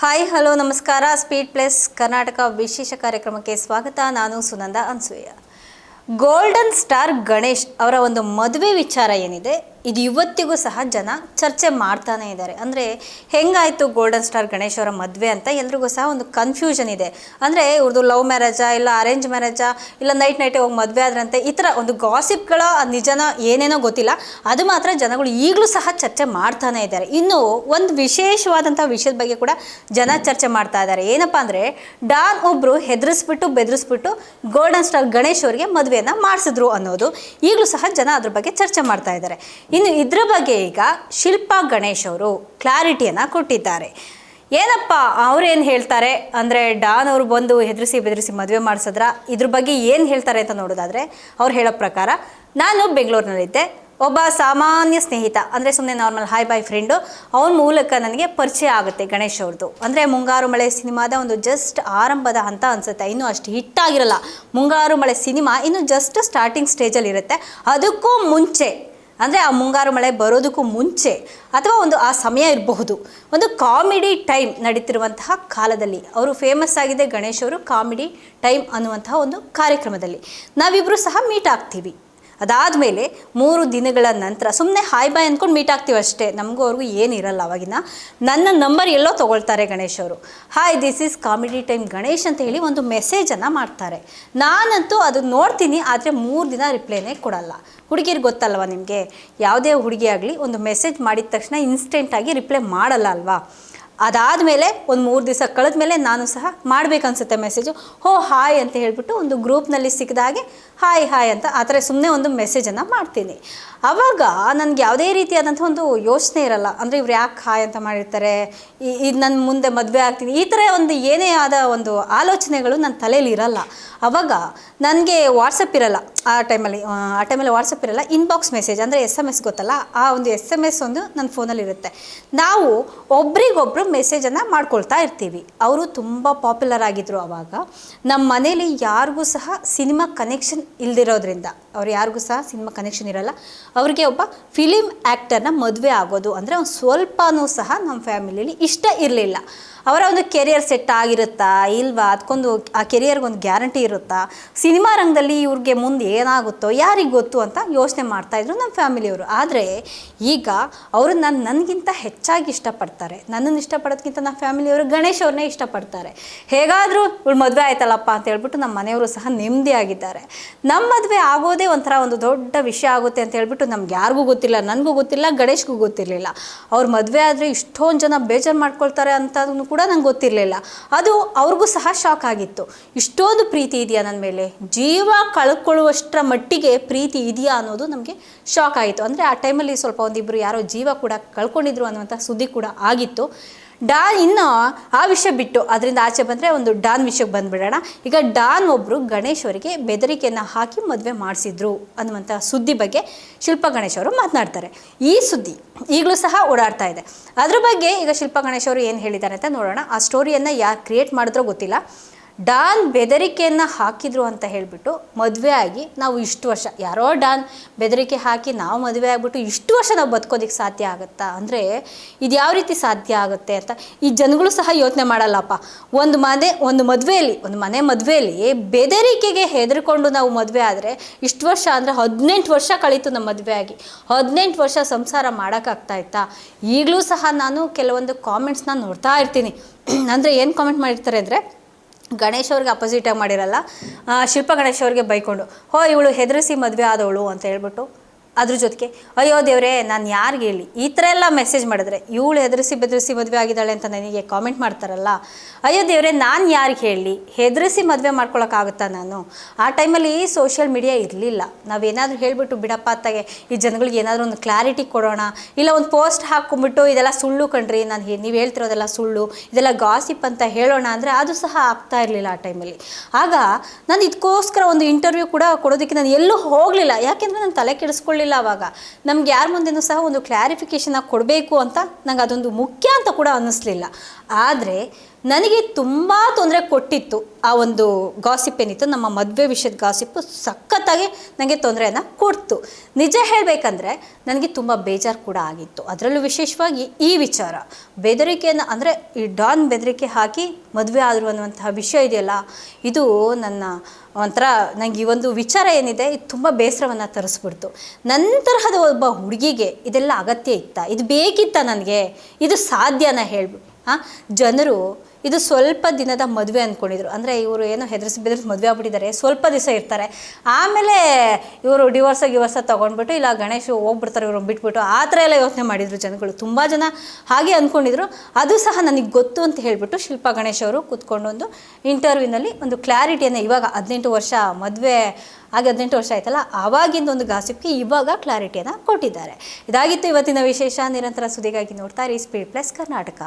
Hi hello ನಮಸ್ಕಾರ. Speed plus Karnataka ವಿಶೇಷ ಕಾರ್ಯಕ್ರಮಕ್ಕೆ ಸ್ವಾಗತ. ನಾನು ಸುನಂದ ಅನ್ಸೂಯ. ಗೋಲ್ಡನ್ ಸ್ಟಾರ್ ಗಣೇಶ್ ಅವರ ಒಂದು ಮದುವೆ ವಿಚಾರ ಏನಿದೆ, ಇದು ಇವತ್ತಿಗೂ ಸಹ ಜನ ಚರ್ಚೆ ಮಾಡ್ತಾನೆ ಇದ್ದಾರೆ. ಅಂದರೆ ಹೆಂಗಾಯಿತು ಗೋಲ್ಡನ್ ಸ್ಟಾರ್ ಗಣೇಶ್ ಅವರ ಮದುವೆ ಅಂತ ಎಲ್ರಿಗೂ ಸಹ ಒಂದು ಕನ್ಫ್ಯೂಷನ್ ಇದೆ. ಅಂದರೆ ಇವ್ರದ್ದು ಲವ್ ಮ್ಯಾರೇಜಾ ಇಲ್ಲ ಅರೇಂಜ್ ಮ್ಯಾರೇಜಾ ಇಲ್ಲ ನೈಟೇ ಹೋಗಿ ಮದುವೆ ಆದ್ರಂತೆ, ಈ ಥರ ಒಂದು ಗಾಸಿಪ್ಗಳ ನಿಜನ ಏನೇನೋ ಗೊತ್ತಿಲ್ಲ. ಅದು ಮಾತ್ರ ಜನಗಳು ಈಗಲೂ ಸಹ ಚರ್ಚೆ ಮಾಡ್ತಾನೆ ಇದ್ದಾರೆ. ಇನ್ನು ಒಂದು ವಿಶೇಷವಾದಂಥ ವಿಷಯದ ಬಗ್ಗೆ ಕೂಡ ಜನ ಚರ್ಚೆ ಮಾಡ್ತಾ ಇದ್ದಾರೆ. ಏನಪ್ಪ ಅಂದರೆ ಡಾನ್ ಒಬ್ಬರು ಹೆದರಿಸ್ಬಿಟ್ಟು ಬೆದರಿಸ್ಬಿಟ್ಟು ಗೋಲ್ಡನ್ ಸ್ಟಾರ್ ಗಣೇಶ್ ಅವರಿಗೆ ಮದುವೆಯನ್ನು ಮಾಡಿಸಿದ್ರು ಅನ್ನೋದು ಈಗಲೂ ಸಹ ಜನ ಅದ್ರ ಬಗ್ಗೆ ಚರ್ಚೆ ಮಾಡ್ತಾ ಇದ್ದಾರೆ. ಇನ್ನು ಇದ್ರ ಬಗ್ಗೆ ಈಗ ಶಿಲ್ಪಾ ಗಣೇಶ್ ಅವರು ಕ್ಲಾರಿಟಿಯನ್ನು ಕೊಟ್ಟಿದ್ದಾರೆ. ಏನಪ್ಪ ಅವ್ರೇನು ಹೇಳ್ತಾರೆ ಅಂದರೆ, ಡಾನ್ ಅವರು ಬಂದು ಹೆದರಿಸಿ ಬೆದರಿಸಿ ಮದುವೆ ಮಾಡಿಸಿದ್ರ, ಇದ್ರ ಬಗ್ಗೆ ಏನು ಹೇಳ್ತಾರೆ ಅಂತ ನೋಡೋದಾದರೆ, ಅವ್ರು ಹೇಳೋ ಪ್ರಕಾರ, ನಾನು ಬೆಂಗಳೂರಿನಲ್ಲಿದ್ದೆ, ಒಬ್ಬ ಸಾಮಾನ್ಯ ಸ್ನೇಹಿತ ಅಂದರೆ ಸುಮ್ಮನೆ ನಾರ್ಮಲ್ ಹಾಯ್ ಬಾಯ್ ಫ್ರೆಂಡು, ಅವನ ಮೂಲಕ ನನಗೆ ಪರಿಚಯ ಆಗುತ್ತೆ ಗಣೇಶ್ ಅವ್ರದ್ದು. ಅಂದರೆ ಮುಂಗಾರು ಮಳೆ ಸಿನಿಮಾದ ಒಂದು ಜಸ್ಟ್ ಆರಂಭದ ಹಂತ ಅನಿಸುತ್ತೆ, ಇನ್ನೂ ಅಷ್ಟು ಹಿಟ್ಟಾಗಿರಲ್ಲ. ಮುಂಗಾರು ಮಳೆ ಸಿನಿಮಾ ಇನ್ನು ಜಸ್ಟ್ ಸ್ಟಾರ್ಟಿಂಗ್ ಸ್ಟೇಜಲ್ಲಿ ಇರುತ್ತೆ. ಅದಕ್ಕೂ ಮುಂಚೆ ಅಂದರೆ ಆ ಮುಂಗಾರು ಮಳೆ ಬರೋದಕ್ಕೂ ಮುಂಚೆ ಅಥವಾ ಒಂದು ಆ ಸಮಯ ಇರಬಹುದು, ಒಂದು ಕಾಮಿಡಿ ಟೈಮ್ ನಡೀತಿರುವಂತಹ ಕಾಲದಲ್ಲಿ ಅವರು ಫೇಮಸ್ ಆಗಿದೆ. ಗಣೇಶ್ ಅವರು ಕಾಮಿಡಿ ಟೈಮ್ ಅನ್ನುವಂತಹ ಒಂದು ಕಾರ್ಯಕ್ರಮದಲ್ಲಿ ನಾವಿಬ್ಬರು ಸಹ ಮೀಟ್ ಆಗ್ತೀವಿ. ಅದಾದಮೇಲೆ 3 ದಿನಗಳ ನಂತರ ಸುಮ್ಮನೆ ಹಾಯ್ ಬಾಯ್ ಅಂದ್ಕೊಂಡು ಮೀಟ್ ಆಗ್ತೀವಿ ಅಷ್ಟೇ, ನಮಗೂ ಅವ್ರಿಗೂ ಏನಿರಲ್ಲ. ಅವಾಗಿನ ನನ್ನ ನಂಬರ್ ಎಲ್ಲೋ ತೊಗೊಳ್ತಾರೆ ಗಣೇಶ್ ಅವರು. Hi this is comedy time Ganesh ಅಂತ ಹೇಳಿ ಒಂದು ಮೆಸೇಜನ್ನು ಮಾಡ್ತಾರೆ. ನಾನಂತೂ ಅದು ನೋಡ್ತೀನಿ, ಆದರೆ 3 ದಿನ ರಿಪ್ಲೈನೇ ಕೊಡಲ್ಲ. ಹುಡುಗಿರಿಗೆ ಗೊತ್ತಲ್ವ ನಿಮಗೆ, ಯಾವುದೇ ಹುಡುಗಿ ಆಗಲಿ ಒಂದು ಮೆಸೇಜ್ ಮಾಡಿದ ತಕ್ಷಣ ಇನ್ಸ್ಟೆಂಟಾಗಿ ರಿಪ್ಲೈ ಮಾಡಲ್ಲ ಅಲ್ವಾ. ಅದಾದಮೇಲೆ ಒಂದು 3 ದಿವಸ ಕಳೆದ ಮೇಲೆ ನಾನು ಸಹ ಮಾಡಬೇಕನ್ಸುತ್ತೆ ಮೆಸೇಜು. ಹಾಯ್ ಅಂತ ಹೇಳಿಬಿಟ್ಟು ಒಂದು ಗ್ರೂಪ್ನಲ್ಲಿ ಸಿಕ್ಕಿದಾಗೆ ಹಾಯ್ ಹಾಯ್ ಅಂತ ಆ ಥರ ಸುಮ್ಮನೆ ಒಂದು ಮೆಸೇಜನ್ನು ಮಾಡ್ತೀನಿ. ಆವಾಗ ನನಗೆ ಯಾವುದೇ ರೀತಿಯಾದಂಥ ಒಂದು ಯೋಚನೆ ಇರಲ್ಲ. ಅಂದರೆ ಇವ್ರು ಯಾಕೆ ಹಾಯ್ ಅಂತ ಮಾಡಿರ್ತಾರೆ, ಇದು ನನ್ನ ಮುಂದೆ ಮದುವೆ ಆಗ್ತೀನಿ, ಈ ಥರ ಒಂದು ಏನೇ ಆದ ಒಂದು ಆಲೋಚನೆಗಳು ನನ್ನ ತಲೆಯಲ್ಲಿ ಇರಲ್ಲ. ಆವಾಗ ನನಗೆ ವಾಟ್ಸಪ್ ಇರಲ್ಲ ಆ ಟೈಮಲ್ಲಿ ವಾಟ್ಸಪ್ ಇರಲ್ಲ. ಇನ್ಬಾಕ್ಸ್ ಮೆಸೇಜ್ ಅಂದರೆ SMS ಗೊತ್ತಲ್ಲ, ಆ ಒಂದು SMS ಒಂದು ನನ್ನ ಫೋನಲ್ಲಿ ಇರುತ್ತೆ. ನಾವು ಒಬ್ರಿಗೊಬ್ರು ಮೆಸೇಜನ್ನು ಮಾಡ್ಕೊಳ್ತಾ ಇರ್ತೀವಿ. ಅವರು ತುಂಬ ಪಾಪ್ಯುಲರ್ ಆಗಿದ್ದರು ಆವಾಗ. ನಮ್ಮ ಮನೇಲಿ ಯಾರಿಗೂ ಸಹ ಸಿನಿಮಾ ಕನೆಕ್ಷನ್ ಇಲ್ದಿರೋದ್ರಿಂದ, ಅವ್ರು ಯಾರಿಗೂ ಸಹ ಸಿನಿಮಾ ಕನೆಕ್ಷನ್ ಇರಲ್ಲ. ಅವ್ರಿಗೆ ಒಬ್ಬ ಫಿಲಿಮ್ ಆ್ಯಕ್ಟರ್ನ ಮದುವೆ ಆಗೋದು ಅಂದರೆ ಒಂದು ಸ್ವಲ್ಪನೂ ಸಹ ನಮ್ಮ ಫ್ಯಾಮಿಲಿಯಲ್ಲಿ ಇಷ್ಟ ಇರಲಿಲ್ಲ. ಅವರ ಒಂದು ಕೆರಿಯರ್ ಸೆಟ್ ಆಗಿರುತ್ತಾ ಇಲ್ವಾ, ಅದಕ್ಕೊಂದು ಆ ಕೆರಿಯರ್ಗೊಂದು ಗ್ಯಾರಂಟಿ ಇರುತ್ತಾ, ಸಿನಿಮಾ ರಂಗದಲ್ಲಿ ಇವ್ರಿಗೆ ಮುಂದೆ ಏನಾಗುತ್ತೋ ಯಾರಿಗೆ ಗೊತ್ತು ಅಂತ ಯೋಚನೆ ಮಾಡ್ತಾಯಿದ್ರು ನಮ್ಮ ಫ್ಯಾಮಿಲಿಯವರು. ಆದರೆ ಈಗ ಅವರು ನನಗಿಂತ ಹೆಚ್ಚಾಗಿ ಇಷ್ಟಪಡ್ತಾರೆ. ನನ್ನನ್ನು ಇಷ್ಟಪಡೋದಕ್ಕಿಂತ ನಮ್ಮ ಫ್ಯಾಮಿಲಿಯವರು ಗಣೇಶ್ ಅವ್ರನ್ನೇ ಇಷ್ಟಪಡ್ತಾರೆ. ಹೇಗಾದರೂ ಇವಳು ಮದುವೆ ಆಯ್ತಲ್ಲಪ್ಪ ಅಂತ ಹೇಳ್ಬಿಟ್ಟು ನಮ್ಮ ಮನೆಯವರು ಸಹ ನೆಮ್ಮದಿಯಾಗಿದ್ದಾರೆ. ನಮ್ಮ ಮದುವೆ ಆಗೋದೇ ಒಂಥರ ಒಂದು ದೊಡ್ಡ ವಿಷಯ ಆಗುತ್ತೆ ಅಂತ ಹೇಳ್ಬಿಟ್ಟು ನಮ್ಗೆ ಯಾರಿಗೂ ಗೊತ್ತಿಲ್ಲ, ನನಗೂ ಗೊತ್ತಿಲ್ಲ, ಗಣೇಶ್ಗೂ ಗೊತ್ತಿರಲಿಲ್ಲ. ಅವ್ರ ಮದುವೆ ಆದರೆ ಇಷ್ಟೊಂದು ಜನ ಬೇಜಾರು ಮಾಡ್ಕೊಳ್ತಾರೆ ಅಂತ ಕೂಡ ನಂಗೆ ಗೊತ್ತಿರಲಿಲ್ಲ. ಅದು ಅವ್ರಿಗೂ ಸಹ ಶಾಕ್ ಆಗಿತ್ತು. ಇಷ್ಟೊಂದು ಪ್ರೀತಿ ಇದೆಯಾ ನನ್ನ ಮೇಲೆ, ಜೀವ ಕಳ್ಕೊಳ್ಳುವಷ್ಟರ ಮಟ್ಟಿಗೆ ಪ್ರೀತಿ ಇದೆಯಾ ಅನ್ನೋದು ನಮಗೆ ಶಾಕ್ ಆಯಿತು. ಅಂದರೆ ಆ ಟೈಮಲ್ಲಿ ಸ್ವಲ್ಪ ಒಂದಿಬ್ಬರು ಯಾರೋ ಜೀವ ಕೂಡ ಕಳ್ಕೊಂಡಿದ್ರು ಅನ್ನುವಂಥ ಸುದ್ದಿ ಕೂಡ ಆಗಿತ್ತು. ಡಾನ್ ಇನ್ನು ಆ ವಿಷಯ ಬಿಟ್ಟು ಅದರಿಂದ ಆಚೆ ಬಂದರೆ ಒಂದು ಡಾನ್ ವಿಷಯಕ್ಕೆ ಬಂದುಬಿಡೋಣ. ಈಗ ಡಾನ್ ಒಬ್ಬರು ಗಣೇಶ್ ಅವರಿಗೆ ಬೆದರಿಕೆಯನ್ನು ಹಾಕಿ ಮದುವೆ ಮಾಡಿಸಿದ್ರು ಅನ್ನುವಂಥ ಸುದ್ದಿ ಬಗ್ಗೆ ಶಿಲ್ಪಾ ಗಣೇಶ್ ಅವರು ಮಾತನಾಡ್ತಾರೆ. ಈ ಸುದ್ದಿ ಈಗಲೂ ಸಹ ಓಡಾಡ್ತಾ ಇದೆ. ಅದ್ರ ಬಗ್ಗೆ ಈಗ ಶಿಲ್ಪಾ ಗಣೇಶ್ ಅವರು ಏನು ಹೇಳಿದ್ದಾರೆ ಅಂತ ನೋಡೋಣ. ಆ ಸ್ಟೋರಿಯನ್ನು ಯಾರು ಕ್ರಿಯೇಟ್ ಮಾಡಿದ್ರೋ ಗೊತ್ತಿಲ್ಲ. ಡಾನ್ ಬೆದರಿಕೆಯನ್ನು ಹಾಕಿದ್ರು ಅಂತ ಹೇಳಿಬಿಟ್ಟು ಮದುವೆ ಆಗಿ ನಾವು ಇಷ್ಟು ವರ್ಷ, ಯಾರೋ ಡಾನ್ ಬೆದರಿಕೆ ಹಾಕಿ ನಾವು ಮದುವೆ ಆಗಿಬಿಟ್ಟು ಇಷ್ಟು ವರ್ಷ ನಾವು ಬದುಕೋದಕ್ಕೆ ಸಾಧ್ಯ ಆಗುತ್ತಾ ಅಂದರೆ ಇದು ಯಾವ ರೀತಿ ಸಾಧ್ಯ ಆಗುತ್ತೆ ಅಂತ ಈ ಜನಗಳು ಸಹ ಯೋಚನೆ ಮಾಡಲ್ಲಪ್ಪ. ಒಂದು ಮನೆ ಮದುವೆಯಲ್ಲಿ ಬೆದರಿಕೆಗೆ ಹೆದರ್ಕೊಂಡು ನಾವು ಮದುವೆ ಆದರೆ ಇಷ್ಟು ವರ್ಷ ಅಂದರೆ 18 ವರ್ಷ ಕಳೀತು ನಮ್ಮ ಮದುವೆ ಆಗಿ. 18 ವರ್ಷ ಸಂಸಾರ ಮಾಡೋಕ್ಕಾಗ್ತಾ ಇತ್ತಾ? ಈಗಲೂ ಸಹ ನಾನು ಕೆಲವೊಂದು ಕಾಮೆಂಟ್ಸ್ನ ನೋಡ್ತಾ ಇರ್ತೀನಿ. ಅಂದರೆ ಏನು ಕಾಮೆಂಟ್ ಮಾಡಿರ್ತಾರೆ ಅಂದರೆ, ಗಣೇಶ್ ಅವ್ರಿಗೆ ಅಪೋಸಿಟಾಗಿ ಮಾಡಿರಲ್ಲ, ಶಿಲ್ಪಾ ಗಣೇಶ್ ಅವ್ರಿಗೆ ಬೈಕೊಂಡು ಇವಳು ಹೆದರಿಸಿ ಮದುವೆ ಆದವಳು ಅಂತ ಹೇಳ್ಬಿಟ್ಟು, ಅದ್ರ ಜೊತೆಗೆ ಅಯ್ಯೋ ದೇವರೇ ನಾನು ಯಾರಿಗೆ ಹೇಳಿ, ಈ ಥರ ಎಲ್ಲ ಮೆಸೇಜ್ ಮಾಡಿದ್ರೆ ಇವಳು ಹೆದರಿಸಿ ಬೆದರಿಸಿ ಮದುವೆ ಆಗಿದ್ದಾಳೆ ಅಂತ ನನಗೆ ಕಾಮೆಂಟ್ ಮಾಡ್ತಾರಲ್ಲ, ಅಯ್ಯೋ ದೇವರೇ ನಾನು ಯಾರಿಗೆ ಹೇಳಿ, ಹೆದರಿಸಿ ಮದುವೆ ಮಾಡ್ಕೊಳಕ್ಕಾಗುತ್ತಾ ನಾನು? ಆ ಟೈಮಲ್ಲಿ ಸೋಷಿಯಲ್ ಮೀಡಿಯಾ ಇರಲಿಲ್ಲ. ನಾವೇನಾದರೂ ಹೇಳಿಬಿಟ್ಟು ಬಿಡಪ್ಪ ಅತ್ತಾಗೆ ಈ ಜನಗಳಿಗೆ ಏನಾದರೂ ಒಂದು ಕ್ಲಾರಿಟಿ ಕೊಡೋಣ, ಇಲ್ಲ ಒಂದು ಪೋಸ್ಟ್ ಹಾಕ್ಕೊಂಬಿಟ್ಟು ಇದೆಲ್ಲ ಸುಳ್ಳು ಕಣ್ರಿ, ನೀವು ಹೇಳ್ತಿರೋದೆಲ್ಲ ಸುಳ್ಳು, ಇದೆಲ್ಲ ಗಾಸಿಪ್ ಅಂತ ಹೇಳೋಣ ಅಂದರೆ ಅದು ಸಹ ಆಗ್ತಾ ಇರಲಿಲ್ಲ ಆ ಟೈಮಲ್ಲಿ. ಆಗ ನಾನು ಇದಕ್ಕೋಸ್ಕರ ಒಂದು ಇಂಟರ್ವ್ಯೂ ಕೂಡ ಕೊಡೋದಕ್ಕೆ ನಾನು ಎಲ್ಲೂ ಹೋಗಲಿಲ್ಲ. ಯಾಕೆಂದರೆ ನಾನು ತಲೆ ಕೆಡಿಸ್ಕೊಳ್ಳಿ ಅಂದ್ಕೊಳ್ಳಿಲ್ಲ ಅವಾಗ. ನಮ್ಗೆ ಯಾರ ಮುಂದೆನೂ ಸಹ ಒಂದು ಕ್ಲಾರಿಫಿಕೇಷನ್ ಕೊಡಬೇಕು ಅಂತ ನಂಗೆ ಅದೊಂದು ಮುಖ್ಯ ಅಂತ ಕೂಡ ಅನ್ನಿಸ್ಲಿಲ್ಲ. ಆದರೆ ನನಗೆ ತುಂಬ ತೊಂದರೆ ಕೊಟ್ಟಿತ್ತು ಆ ಒಂದು ಗಾಸಿಪ್ ಏನಿತ್ತು, ನಮ್ಮ ಮದುವೆ ವಿಷಯದ ಗಾಸಿಪ್ಪು ಸಖತ್ತಾಗಿ ನನಗೆ ತೊಂದರೆಯನ್ನು ಕೊಡ್ತು. ನಿಜ ಹೇಳಬೇಕಂದ್ರೆ ನನಗೆ ತುಂಬ ಬೇಜಾರು ಕೂಡ ಆಗಿತ್ತು. ಅದರಲ್ಲೂ ವಿಶೇಷವಾಗಿ ಈ ವಿಚಾರ ಬೆದರಿಕೆಯನ್ನು, ಅಂದರೆ ಈ ಡಾನ್ ಬೆದರಿಕೆ ಹಾಕಿ ಮದುವೆ ಆದರು ಅನ್ನುವಂತಹ ವಿಷಯ ಇದೆಯಲ್ಲ, ಇದು ನನ್ನ ಒಂಥರ ನನಗೆ ಈ ಒಂದು ವಿಚಾರ ಏನಿದೆ ಇದು ತುಂಬ ಬೇಸರವನ್ನು ತರಿಸ್ಬಿಡ್ತು. ನಂತರಹದ ಒಬ್ಬ ಹುಡುಗಿಗೆ ಇದೆಲ್ಲ ಅಗತ್ಯ ಇತ್ತಾ? ಇದು ಬೇಕಿತ್ತಾ ನನಗೆ? ಇದು ಸಾಧ್ಯನಾ ಹೇಳ್ಬಿಟ್ಟು ಜನರು ಇದು ಸ್ವಲ್ಪ ದಿನದ ಮದುವೆ ಅಂದ್ಕೊಂಡಿದ್ರು. ಅಂದರೆ ಇವರು ಏನೋ ಹೆದರಿಸಿ ಮದುವೆ ಆಗ್ಬಿಟ್ಟಿದ್ದಾರೆ, ಸ್ವಲ್ಪ ದಿವಸ ಇರ್ತಾರೆ, ಆಮೇಲೆ ಇವರು ಡಿವೋರ್ಸ ತೊಗೊಂಡ್ಬಿಟ್ಟು ಇಲ್ಲ ಗಣೇಶ್ ಹೋಗ್ಬಿಡ್ತಾರೆ ಇವರು ಬಿಟ್ಬಿಟ್ಟು, ಆ ಥರ ಎಲ್ಲ ಯೋಚನೆ ಮಾಡಿದರು ಜನಗಳು. ತುಂಬ ಜನ ಹಾಗೆ ಅಂದ್ಕೊಂಡಿದ್ರು. ಅದು ಸಹ ನನಗೆ ಗೊತ್ತು ಅಂತ ಹೇಳಿಬಿಟ್ಟು ಶಿಲ್ಪಾ ಗಣೇಶ್ ಅವರು ಕೂತ್ಕೊಂಡು ಒಂದು ಇಂಟರ್ವ್ಯೂನಲ್ಲಿ ಒಂದು ಕ್ಲಾರಿಟಿಯನ್ನು, ಇವಾಗ 18 ವರ್ಷ ಮದುವೆ ಆಗಿ 18 ವರ್ಷ ಆಯ್ತಲ್ಲ, ಆವಾಗಿಂದ ಒಂದು ಗಾಸಿಪ್ಗೆ ಇವಾಗ ಕ್ಲಾರಿಟಿಯನ್ನು ಕೊಟ್ಟಿದ್ದಾರೆ. ಇದಾಗಿತ್ತು ಇವತ್ತಿನ ವಿಶೇಷ. ನಿರಂತರ ಸುದ್ದಿಗಾಗಿ ನೋಡ್ತಾ ಇರಿ ಸ್ಪೀಡ್ ಪ್ಲಸ್ ಕರ್ನಾಟಕ.